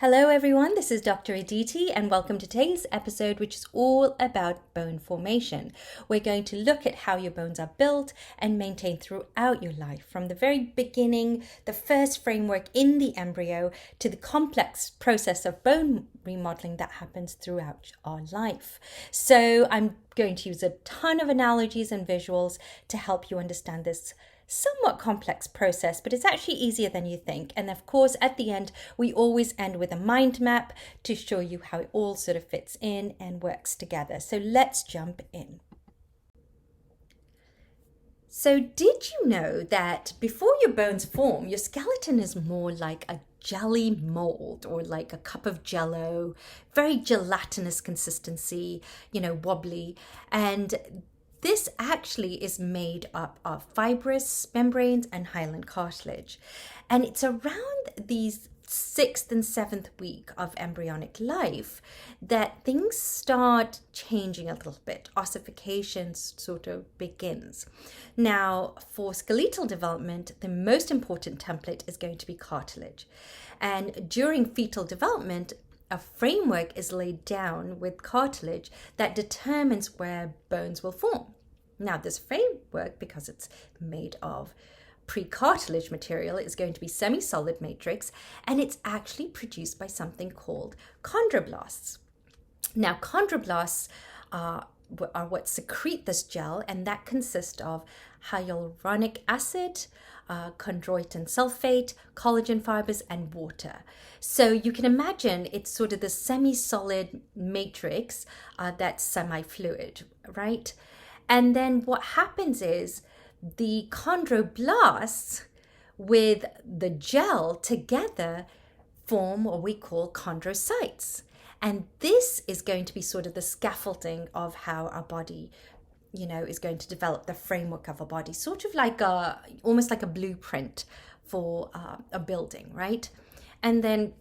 Hello everyone, this is Dr. Aditi and welcome to today's episode, which is all about bone formation. We're going to look at how your bones are built and maintained throughout your life, from the very beginning, the first framework in the embryo, to the complex process of bone remodeling that happens throughout our life. So I'm going to use a ton of analogies and visuals to help you understand this somewhat complex process, but it's actually easier than you think. And of course, at the end, we always end with a mind map to show you how it all sort of fits in and works together. So let's jump in. So did you know that before your bones form, your skeleton is more like a jelly mold or like a cup of jello, very gelatinous consistency, wobbly. And this actually is made up of fibrous membranes and hyaline cartilage. And it's around these 6th and 7th week of embryonic life that things start changing a little bit. Ossification sort of begins. Now, for skeletal development, the most important template is going to be cartilage. And during fetal development, a framework is laid down with cartilage that determines where bones will form. Now, this framework, because it's made of pre-cartilage material, is going to be semi-solid matrix, and it's actually produced by something called chondroblasts. Now, chondroblasts are what secrete this gel, and that consists of hyaluronic acid, chondroitin sulfate, collagen fibers, and water. So you can imagine it's sort of the semi-solid matrix that's semi-fluid, right? And then what happens is the chondroblasts with the gel together form what we call chondrocytes. And this is going to be sort of the scaffolding of how our body, is going to develop the framework of our body, sort of like almost like a blueprint for a building, right? And then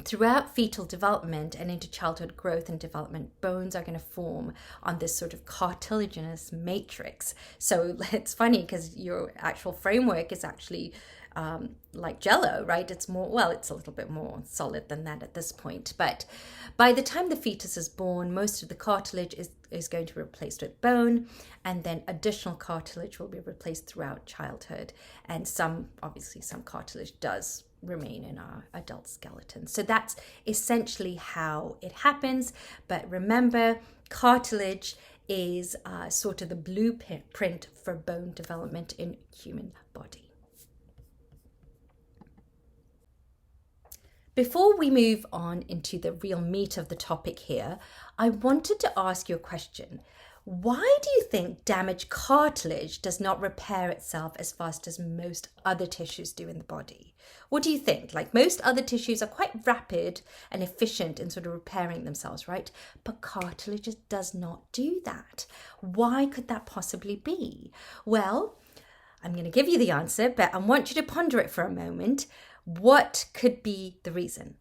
throughout fetal development and into childhood growth and development, bones are going to form on this sort of cartilaginous matrix. So it's funny because your actual framework is actually like jello, right? It's a little bit more solid than that at this point. But by the time the fetus is born, most of the cartilage is going to be replaced with bone, and then additional cartilage will be replaced throughout childhood. And some cartilage does remain in our adult skeleton. So that's essentially how it happens. But remember, cartilage is sort of the blueprint for bone development in human body. Before we move on into the real meat of the topic here, I wanted to ask you a question. Why do you think damaged cartilage does not repair itself as fast as most other tissues do in the body? What do you think? Like, most other tissues are quite rapid and efficient in sort of repairing themselves, right? But cartilage just does not do that. Why could that possibly be? Well, I'm going to give you the answer, but I want you to ponder it for a moment. What could be the reason?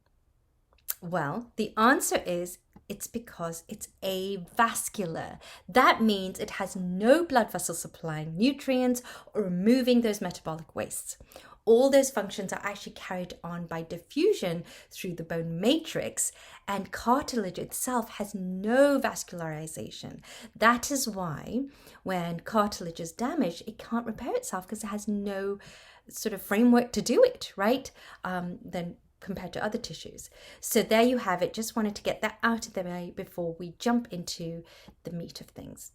Well, the answer is it's because it's avascular. That means it has no blood vessels supplying nutrients or removing those metabolic wastes. All those functions are actually carried on by diffusion through the bone matrix, and cartilage itself has no vascularization. That is why when cartilage is damaged, it can't repair itself because it has no sort of framework to do it, right? Then compared to other tissues. So there you have it. Just wanted to get that out of the way before we jump into the meat of things.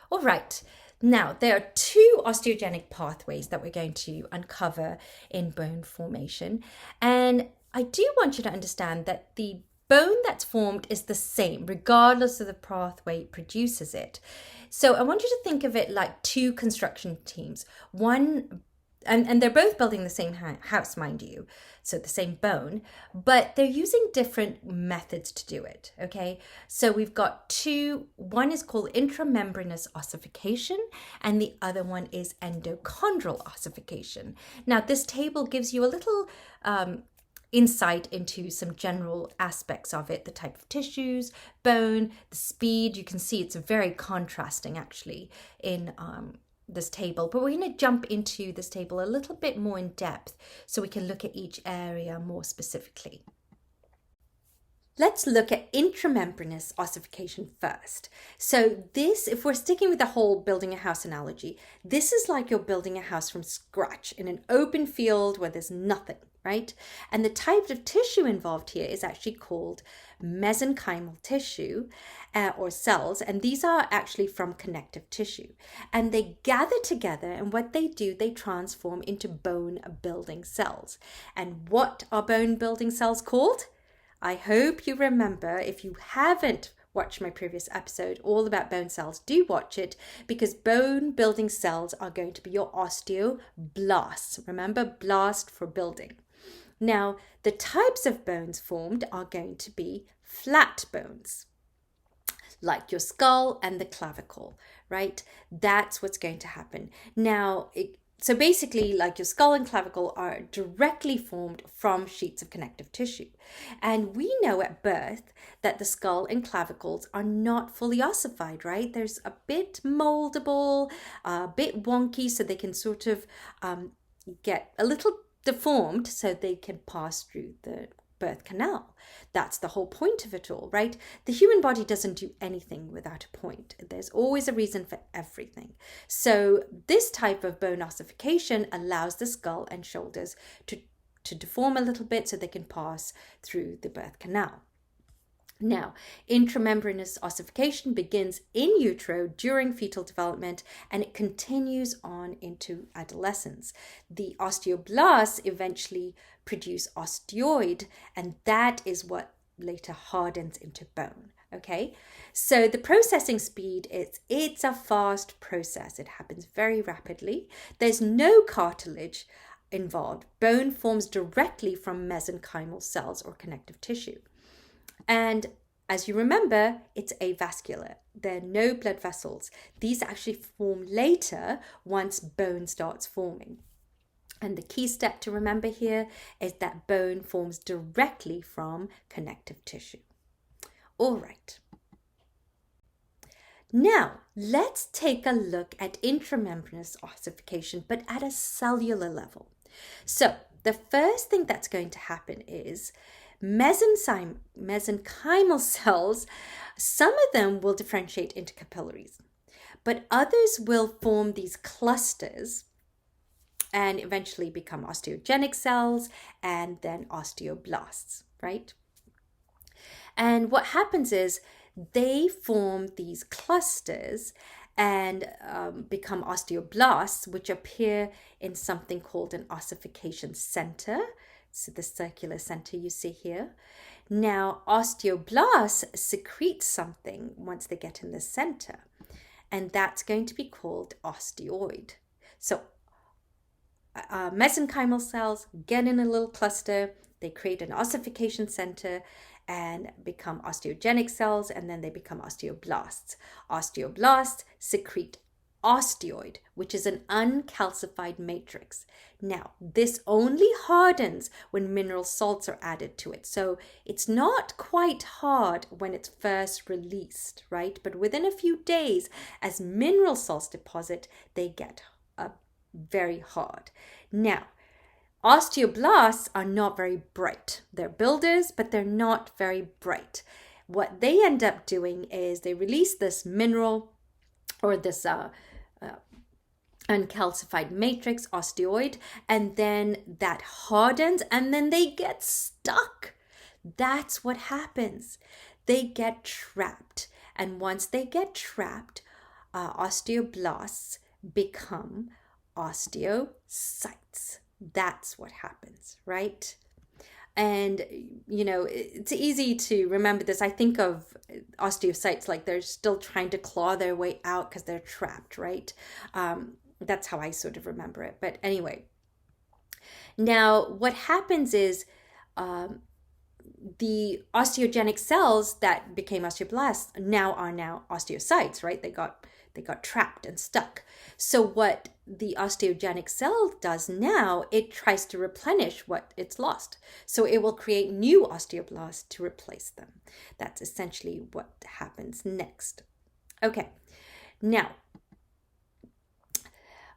All right. Now, there are two osteogenic pathways that we're going to uncover in bone formation. And I do want you to understand that the bone that's formed is the same, regardless of the pathway produces it. So I want you to think of it like two construction teams. One, and they're both building the same house, mind you, so the same bone, but they're using different methods to do it, okay? So we've got two. One is called intramembranous ossification, and the other one is endochondral ossification. Now, this table gives you a little insight into some general aspects of it, the type of tissues, bone, the speed. You can see it's very contrasting actually in this table, but we're going to jump into this table a little bit more in depth so we can look at each area more specifically. Let's look at intramembranous ossification first. So this, if we're sticking with the whole building a house analogy, this is like you're building a house from scratch in an open field where there's nothing, right? And the type of tissue involved here is actually called mesenchymal tissue or cells, and these are actually from connective tissue. And they gather together, and what they do, they transform into bone building cells. And what are bone building cells called? I hope you remember. If you haven't watched my previous episode all about bone cells, do watch it, because bone building cells are going to be your osteoblasts. Remember, blast for building. Now, the types of bones formed are going to be flat bones, like your skull and the clavicle, right? That's what's going to happen. Now, so basically, like your skull and clavicle are directly formed from sheets of connective tissue. And we know at birth that the skull and clavicles are not fully ossified, right? There's a bit moldable, a bit wonky, so they can sort of get a little deformed so they can pass through the birth canal. That's the whole point of it all, right? The human body doesn't do anything without a point. There's always a reason for everything. So this type of bone ossification allows the skull and shoulders to deform a little bit so they can pass through the birth canal. Now, intramembranous ossification begins in utero during fetal development, and it continues on into adolescence. The osteoblasts eventually produce osteoid, and that is what later hardens into bone. Okay, so the processing speed, it's a fast process. It happens very rapidly. There's no cartilage involved. Bone forms directly from mesenchymal cells or connective tissue. And as you remember, it's avascular. There are no blood vessels. These actually form later once bone starts forming. And the key step to remember here is that bone forms directly from connective tissue. All right. Now, let's take a look at intramembranous ossification, but at a cellular level. So the first thing that's going to happen is mesenchymal cells, some of them will differentiate into capillaries, but others will form these clusters and eventually become osteogenic cells and then osteoblasts, right? And what happens is they form these clusters and become osteoblasts, which appear in something called an ossification center. So the circular center you see here. Now, osteoblasts secrete something once they get in the center, and that's going to be called osteoid. So mesenchymal cells get in a little cluster, they create an ossification center and become osteogenic cells, and then they become osteoblasts. Osteoblasts secrete osteoid, which is an uncalcified matrix. Now, this only hardens when mineral salts are added to it. So it's not quite hard when it's first released, right? But within a few days, as mineral salts deposit, they get very hard. Now, osteoblasts are not very bright. They're builders, but they're not very bright. What they end up doing is they release this mineral or this uncalcified matrix, osteoid, and then that hardens and then they get stuck. That's what happens. They get trapped. And once they get trapped, osteoblasts become osteocytes. That's what happens, right? And, you know, it's easy to remember this. I think of osteocytes like they're still trying to claw their way out because they're trapped, right? That's how I sort of remember it. But anyway, now what happens is the osteogenic cells that became osteoblasts are now osteocytes, right? They got trapped and stuck. So what the osteogenic cell does now, it tries to replenish what it's lost. So it will create new osteoblasts to replace them. That's essentially what happens next. Okay, now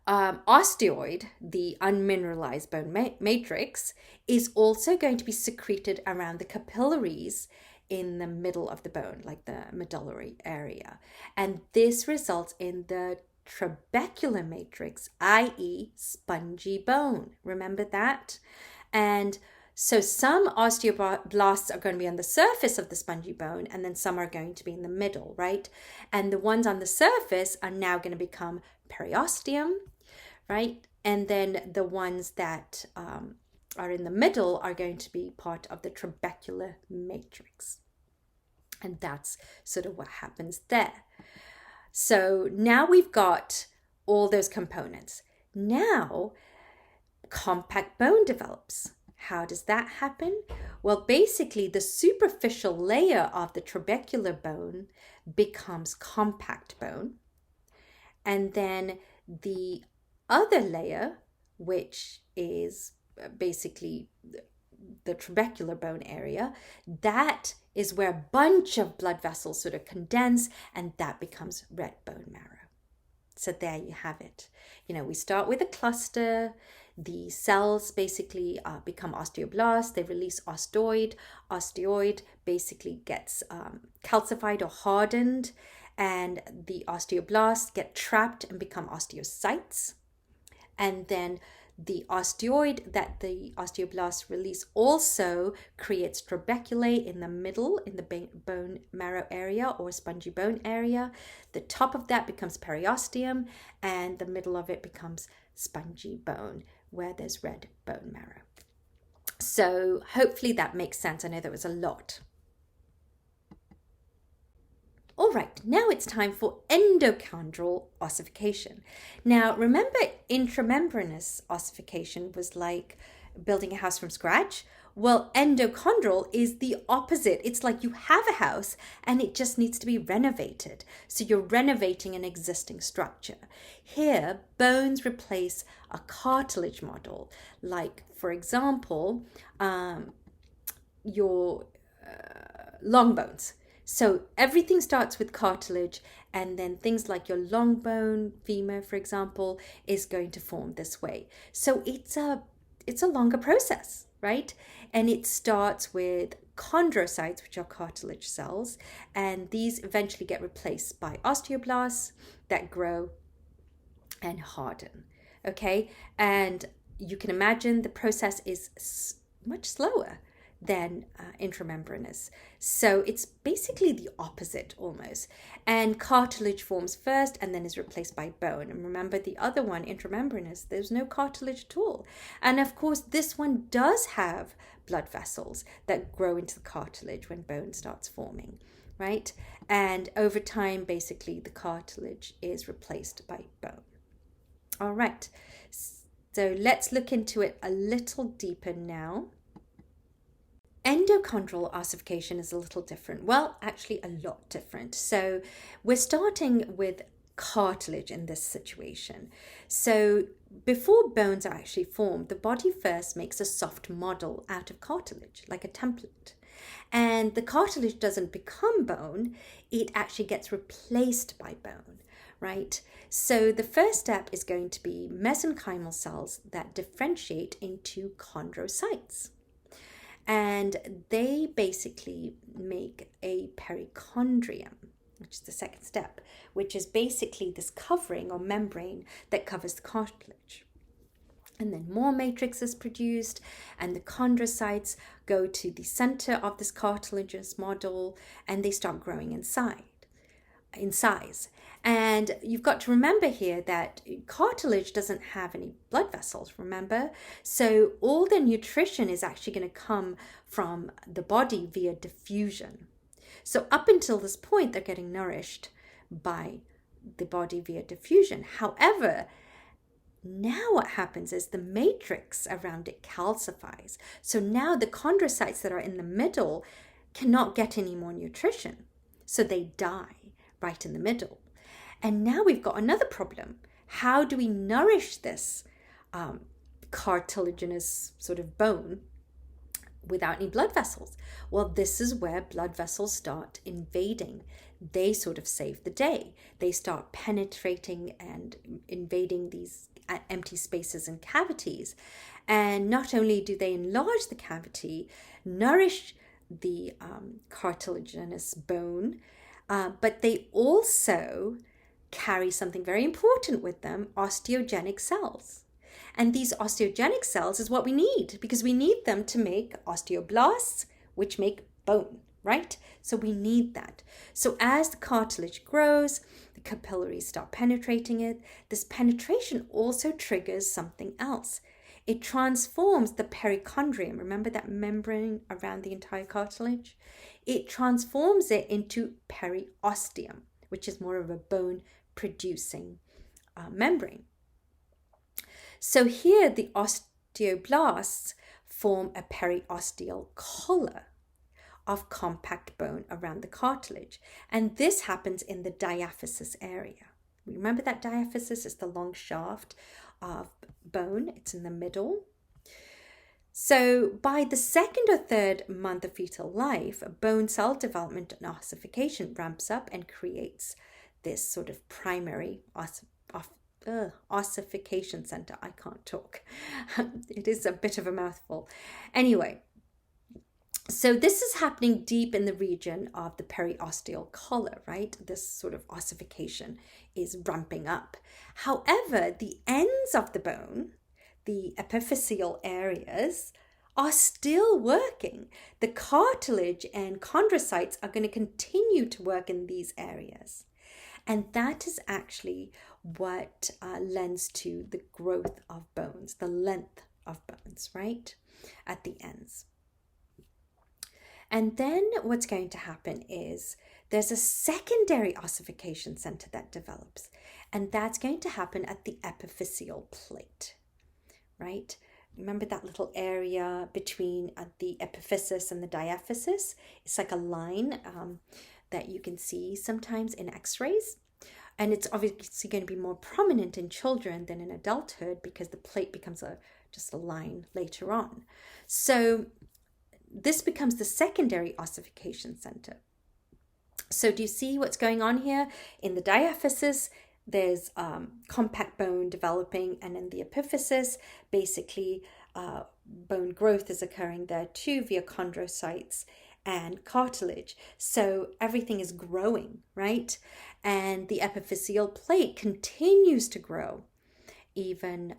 Osteoid, the unmineralized bone matrix, is also going to be secreted around the capillaries in the middle of the bone, like the medullary area. And this results in the trabecular matrix, i.e., spongy bone. Remember that? And so some osteoblasts are going to be on the surface of the spongy bone, and then some are going to be in the middle, right? And the ones on the surface are now going to become periosteum, right? And then the ones that are in the middle are going to be part of the trabecular matrix. And that's sort of what happens there. So now we've got all those components. Now, compact bone develops. How does that happen? Well, basically, the superficial layer of the trabecular bone becomes compact bone. And then the other layer, which is basically the trabecular bone area, that is where a bunch of blood vessels sort of condense, and that becomes red bone marrow. So there you have it. We start with a cluster. The cells basically become osteoblasts. They release osteoid. Osteoid basically gets calcified or hardened, and the osteoblasts get trapped and become osteocytes. And then the osteoid that the osteoblasts release also creates trabeculae in the middle, in the bone marrow area or spongy bone area. The top of that becomes periosteum, and the middle of it becomes spongy bone, where there's red bone marrow. So hopefully that makes sense. I know that was a lot. All right, now it's time for endochondral ossification. Now, remember intramembranous ossification was like building a house from scratch? Well, endochondral is the opposite. It's like you have a house and it just needs to be renovated. So you're renovating an existing structure. Here, bones replace a cartilage model. Like, for example, your long bones. So everything starts with cartilage, and then things like your long bone, femur, for example, is going to form this way. So it's a longer process, right? And it starts with chondrocytes, which are cartilage cells, and these eventually get replaced by osteoblasts that grow and harden. Okay, and you can imagine the process is much slower than intramembranous. So it's basically the opposite almost. And cartilage forms first and then is replaced by bone. And remember the other one, intramembranous, there's no cartilage at all. And of course, this one does have blood vessels that grow into the cartilage when bone starts forming, right? And over time, basically, the cartilage is replaced by bone. All right, so let's look into it a little deeper now. Endochondral ossification is a little different. Well, actually a lot different. So we're starting with cartilage in this situation. So before bones are actually formed, the body first makes a soft model out of cartilage, like a template. And the cartilage doesn't become bone, it actually gets replaced by bone, right? So the first step is going to be mesenchymal cells that differentiate into chondrocytes. And they basically make a perichondrium, which is the second step, which is basically this covering or membrane that covers the cartilage. And then more matrix is produced, and the chondrocytes go to the center of this cartilaginous model, and they start growing in size. And you've got to remember here that cartilage doesn't have any blood vessels, remember? So all the nutrition is actually going to come from the body via diffusion. So up until this point, they're getting nourished by the body via diffusion. However, now what happens is the matrix around it calcifies. So now the chondrocytes that are in the middle cannot get any more nutrition. So they die right in the middle. And now we've got another problem. How do we nourish this cartilaginous sort of bone without any blood vessels? Well, this is where blood vessels start invading. They sort of save the day. They start penetrating and invading these empty spaces and cavities. And not only do they enlarge the cavity, nourish the cartilaginous bone, but they also carry something very important with them, osteogenic cells. And these osteogenic cells is what we need, because we need them to make osteoblasts, which make bone, right? So we need that. So as the cartilage grows, the capillaries start penetrating it. This penetration also triggers something else. It transforms the perichondrium. Remember that membrane around the entire cartilage? It transforms it into periosteum, which is more of a bone-producing membrane. So here the osteoblasts form a periosteal collar of compact bone around the cartilage. And this happens in the diaphysis area. Remember that diaphysis is the long shaft of bone. It's in the middle. So by the second or third month of fetal life, bone cell development and ossification ramps up and creates this sort of primary ossification center. I can't talk. It is a bit of a mouthful. Anyway, so this is happening deep in the region of the periosteal collar, right? This sort of ossification is ramping up. However, the ends of the bone, the epiphyseal areas, are still working. The cartilage and chondrocytes are going to continue to work in these areas. And that is actually what lends to the growth of bones, the length of bones, right? At the ends. And then what's going to happen is there's a secondary ossification center that develops, and that's going to happen at the epiphyseal plate, right? Remember that little area between the epiphysis and the diaphysis? It's like a line that you can see sometimes in x-rays. And it's obviously going to be more prominent in children than in adulthood because the plate becomes just a line later on. So this becomes the secondary ossification center. So do you see what's going on here? In the diaphysis, there's compact bone developing, and in the epiphysis, basically bone growth is occurring there too via chondrocytes and cartilage. So everything is growing, right? And the epiphyseal plate continues to grow even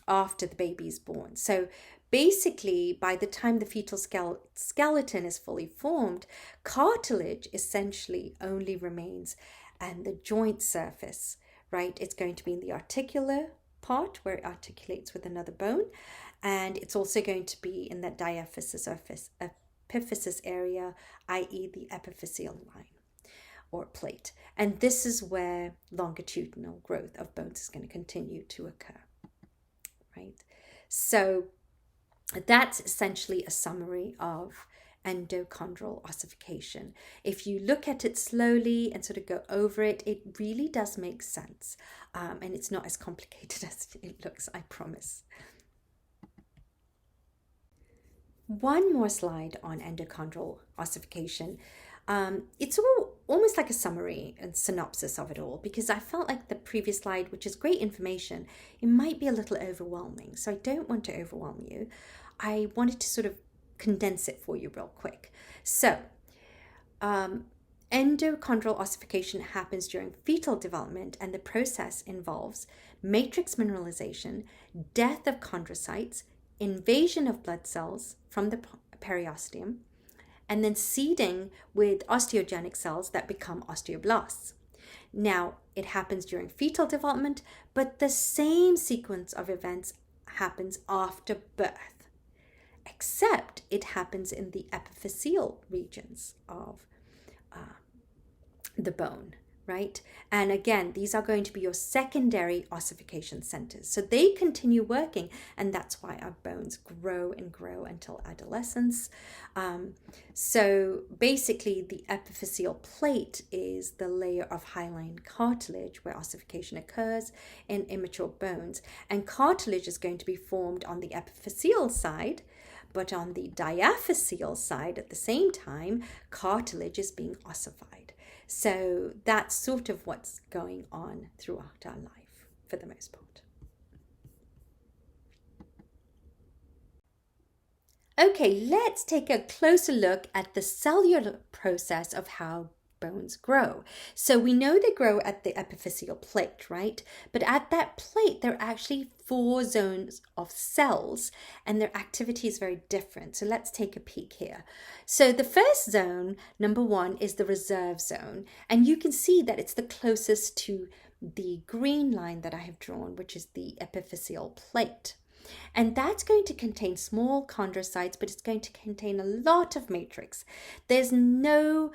after the baby is born. So basically, by the time the fetal skeleton is fully formed, cartilage essentially only remains and the joint surface, right? It's going to be in the articular part where it articulates with another bone, and it's also going to be in that diaphysis or epiphysis area, i.e. the epiphyseal line or plate. And this is where longitudinal growth of bones is going to continue to occur, right? So that's essentially a summary of endochondral ossification. If you look at it slowly and sort of go over it, it really does make sense. And it's not as complicated as it looks, I promise. One more slide on endochondral ossification. It's almost like a summary and synopsis of it all, because I felt like the previous slide, which is great information, it might be a little overwhelming. So I don't want to overwhelm you. I wanted to sort of condense it for you real quick. So endochondral ossification happens during fetal development, and the process involves matrix mineralization, death of chondrocytes, invasion of blood cells from the periosteum, and then seeding with osteogenic cells that become osteoblasts. Now, it happens during fetal development, but the same sequence of events happens after birth, except it happens in the epiphyseal regions of the bone, right? And again, these are going to be your secondary ossification centers. So they continue working, and that's why our bones grow and grow until adolescence. So basically, the epiphyseal plate is the layer of hyaline cartilage where ossification occurs in immature bones. And cartilage is going to be formed on the epiphyseal side, but on the diaphyseal side at the same time, cartilage is being ossified. So that's sort of what's going on throughout our life for the most part. Okay, let's take a closer look at the cellular process of how bones grow. So we know they grow at the epiphyseal plate, right? But at that plate, there are actually 4 zones of cells and their activity is very different. So let's take a peek here. So the first zone, number 1, is the reserve zone. And you can see that it's the closest to the green line that I have drawn, which is the epiphyseal plate. And that's going to contain small chondrocytes, but it's going to contain a lot of matrix. There's no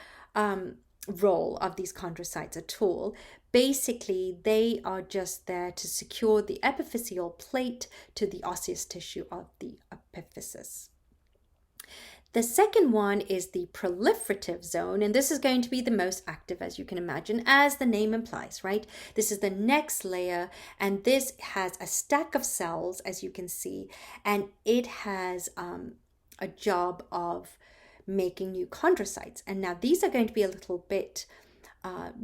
role of these chondrocytes at all. Basically, they are just there to secure the epiphyseal plate to the osseous tissue of the epiphysis. The second one is the proliferative zone, and this is going to be the most active, as you can imagine, as the name implies, right? This is the next layer, and this has a stack of cells, as you can see, and it has a job of making new chondrocytes. And now these are going to be a little bit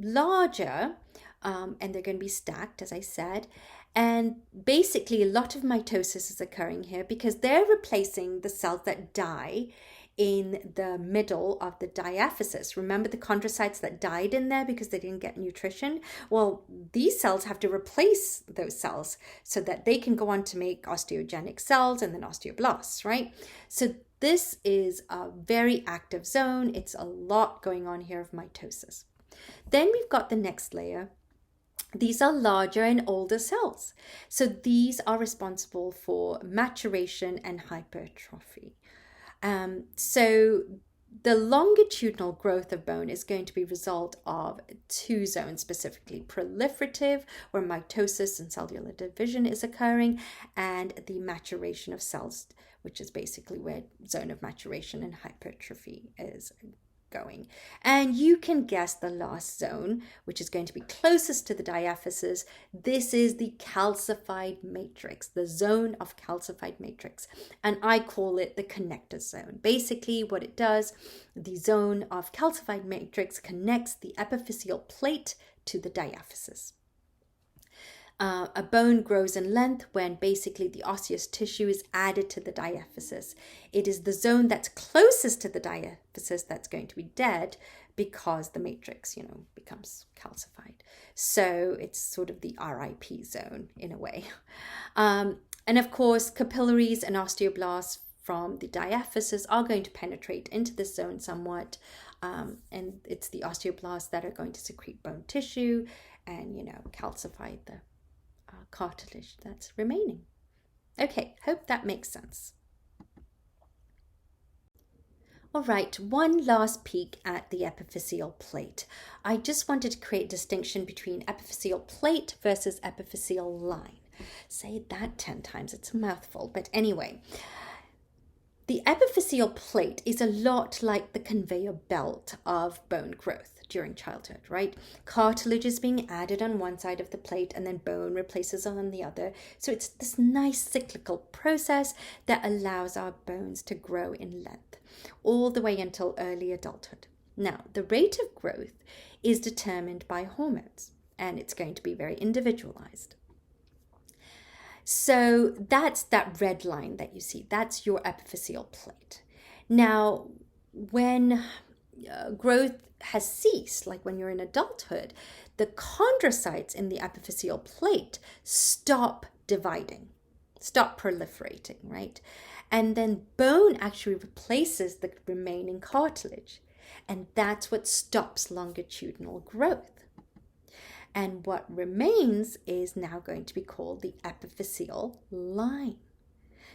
larger, and they're going to be stacked, as I said. And basically, a lot of mitosis is occurring here because they're replacing the cells that die in the middle of the diaphysis. Remember the chondrocytes that died in there because they didn't get nutrition? Well, these cells have to replace those cells so that they can go on to make osteogenic cells and then osteoblasts, right? So this is a very active zone. It's a lot going on here of mitosis. Then we've got the next layer. These are larger and older cells. So these are responsible for maturation and hypertrophy. So the longitudinal growth of bone is going to be a result of 2 zones, specifically proliferative, where mitosis and cellular division is occurring, and the maturation of cells, which is basically where zone of maturation and hypertrophy is going. And you can guess the last zone, which is going to be closest to the diaphysis. This is the calcified matrix, the zone of calcified matrix. And I call it the connector zone. Basically, what it does, the zone of calcified matrix connects the epiphyseal plate to the diaphysis. A bone grows in length when basically the osseous tissue is added to the diaphysis. It is the zone that's closest to the diaphysis that's going to be dead because the matrix, becomes calcified. So it's sort of the RIP zone in a way. And of course, capillaries and osteoblasts from the diaphysis are going to penetrate into this zone somewhat. And it's the osteoblasts that are going to secrete bone tissue and, calcify the cartilage that's remaining. Okay, hope that makes sense. All right, one last peek at the epiphyseal plate. I just wanted to create a distinction between epiphyseal plate versus epiphyseal line. Say that 10 times, it's a mouthful, but anyway. The epiphyseal plate is a lot like the conveyor belt of bone growth during childhood, right? Cartilage is being added on one side of the plate and then bone replaces on the other. So it's this nice cyclical process that allows our bones to grow in length all the way until early adulthood. Now, the rate of growth is determined by hormones and it's going to be very individualized. So that's that red line that you see. That's your epiphyseal plate. Now, when growth has ceased, like when you're in adulthood, the chondrocytes in the epiphyseal plate stop dividing, stop proliferating, right? And then bone actually replaces the remaining cartilage. And that's what stops longitudinal growth. And what remains is now going to be called the epiphyseal line.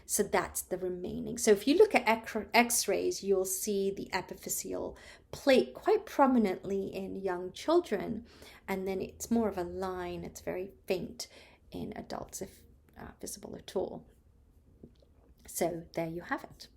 So that's the remaining. So if you look at x-rays, you'll see the epiphyseal plate quite prominently in young children. And then it's more of a line. It's very faint in adults, if visible at all. So there you have it.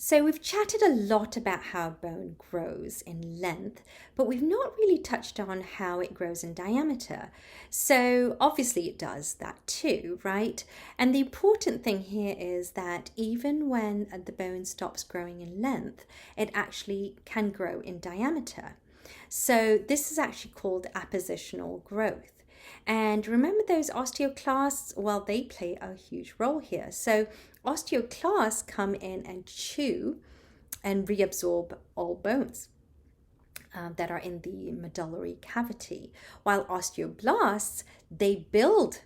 So we've chatted a lot about how bone grows in length, but we've not really touched on how it grows in diameter. So obviously it does that too, right? And the important thing here is that even when the bone stops growing in length, it actually can grow in diameter. So this is actually called appositional growth. And remember those osteoclasts? Well, they play a huge role here. So osteoclasts come in and chew and reabsorb old bones that are in the medullary cavity, while osteoblasts, they build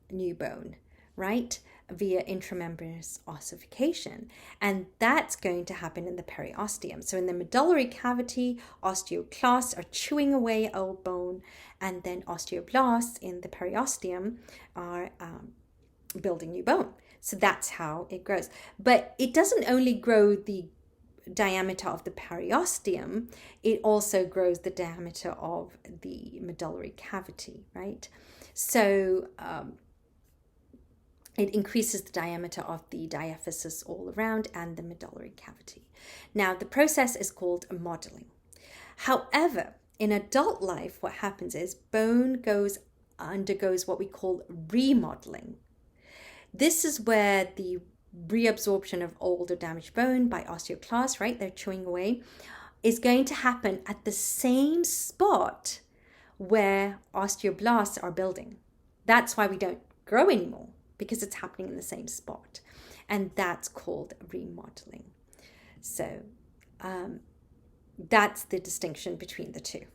new bone, right, via intramembranous ossification, and that's going to happen in the periosteum. So in the medullary cavity, osteoclasts are chewing away old bone, and then osteoblasts in the periosteum are building new bone. So that's how it grows. But it doesn't only grow the diameter of the periosteum, it also grows the diameter of the medullary cavity, right? So it increases the diameter of the diaphysis all around and the medullary cavity. Now, the process is called modeling. However, in adult life, what happens is bone undergoes what we call remodeling. This is where the reabsorption of old or damaged bone by osteoclasts, right, they're chewing away, is going to happen at the same spot where osteoblasts are building. That's why we don't grow anymore, because it's happening in the same spot. And that's called remodeling. So that's the distinction between the two.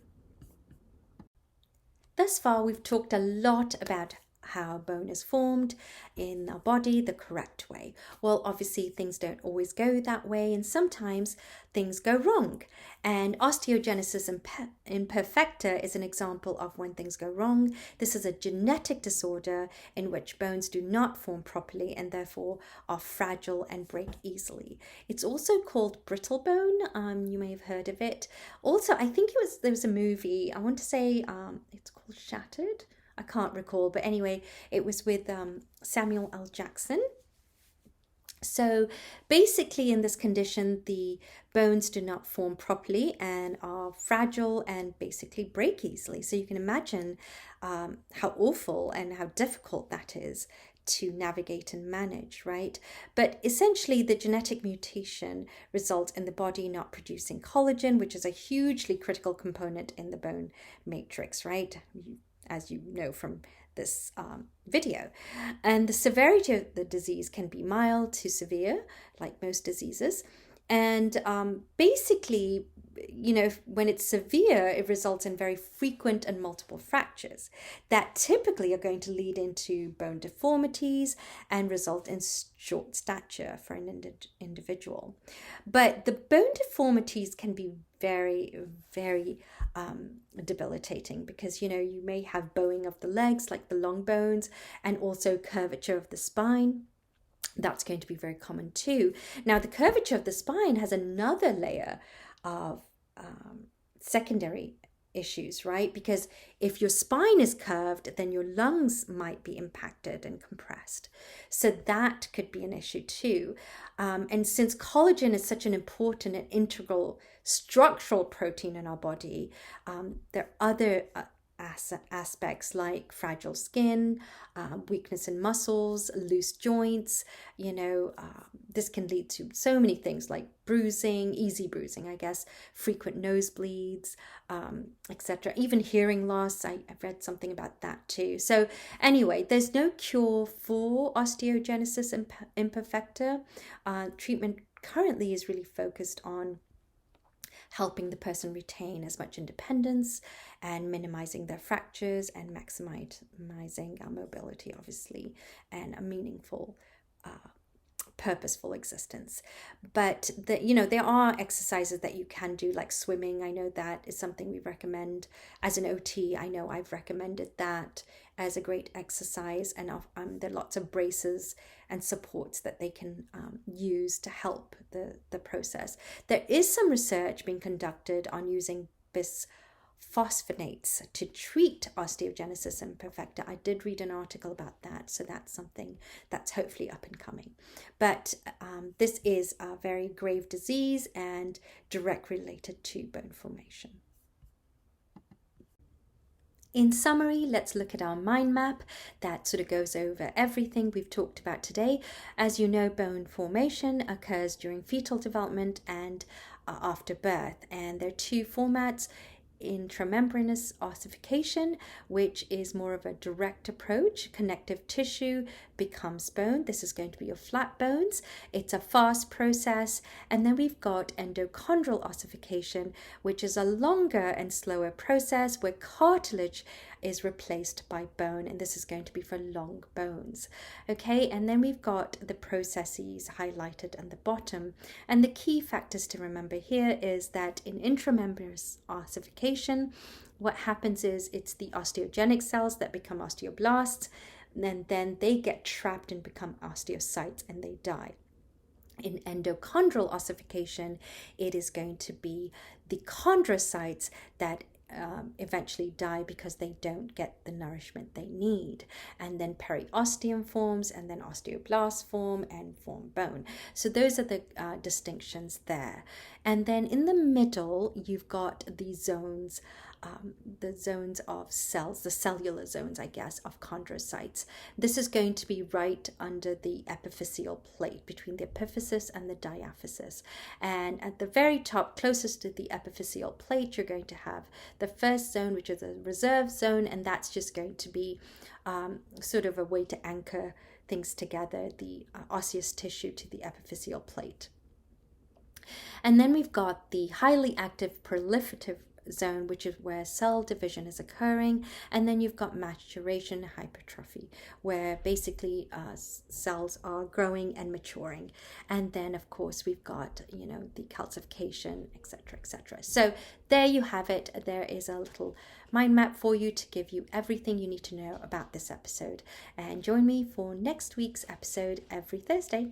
Thus far, we've talked a lot about how bone is formed in our body the correct way. Well, obviously things don't always go that way, and sometimes things go wrong. And osteogenesis imperfecta is an example of when things go wrong. This is a genetic disorder in which bones do not form properly and therefore are fragile and break easily. It's also called brittle bone. You may have heard of it. Also, I think there was a movie, I want to say it's called Shattered. I can't recall, but anyway, it was with Samuel L. Jackson. So basically in this condition, the bones do not form properly and are fragile and basically break easily. So you can imagine how awful and how difficult that is to navigate and manage, right? But essentially the genetic mutation results in the body not producing collagen, which is a hugely critical component in the bone matrix, right? As you know from this video. And the severity of the disease can be mild to severe, like most diseases. And basically, when it's severe, it results in very frequent and multiple fractures that typically are going to lead into bone deformities and result in short stature for an individual. But the bone deformities can be very, very debilitating because, you may have bowing of the legs, like the long bones, and also curvature of the spine. That's going to be very common too. Now, the curvature of the spine has another layer of secondary issues, right? Because if your spine is curved, then your lungs might be impacted and compressed. So that could be an issue too. And since collagen is such an important and integral structural protein in our body, there are other aspects like fragile skin, weakness in muscles, loose joints. This can lead to so many things like bruising, easy bruising, I guess, frequent nosebleeds, etc. Even hearing loss. I've read something about that too. So anyway, there's no cure for osteogenesis imperfecta. Treatment currently is really focused on helping the person retain as much independence and minimizing their fractures and maximizing mobility, obviously, and a meaningful, purposeful existence. But there are exercises that you can do, like swimming. I know that is something we recommend as an OT. I know I've recommended that as a great exercise, and there are lots of braces and supports that they can use to help the process. There is some research being conducted on using bisphosphonates to treat osteogenesis imperfecta. I did read an article about that, so that's something that's hopefully up and coming. But this is a very grave disease and direct related to bone formation. In summary, let's look at our mind map that sort of goes over everything we've talked about today. As you know, bone formation occurs during fetal development and after birth, and there are two formats. intramembranous ossification, which is more of a direct approach. Connective tissue becomes bone. This is going to be your flat bones. It's a fast process. And then we've got endochondral ossification, which is a longer and slower process where cartilage is replaced by bone, and this is going to be for long bones. Okay, and then we've got the processes highlighted on the bottom, and the key factors to remember here is that in intramembranous ossification, what happens is it's the osteogenic cells that become osteoblasts, and then they get trapped and become osteocytes and they die. In endochondral ossification, it is going to be the chondrocytes that eventually die because they don't get the nourishment they need. And then periosteum forms, and then osteoblasts form and form bone. So those are the distinctions there. And then in the middle, you've got the zones of cells, the cellular zones, I guess, of chondrocytes. This is going to be right under the epiphyseal plate between the epiphysis and the diaphysis. And at the very top, closest to the epiphyseal plate, you're going to have the first zone, which is a reserve zone, and that's just going to be sort of a way to anchor things together, the osseous tissue to the epiphyseal plate. And then we've got the highly active proliferative zone, which is where cell division is occurring, and then you've got maturation hypertrophy, where basically cells are growing and maturing. And then of course we've got the calcification, etc., etc. So there you have it. There is a little mind map for you to give you everything you need to know about this episode, and join me for next week's episode every Thursday.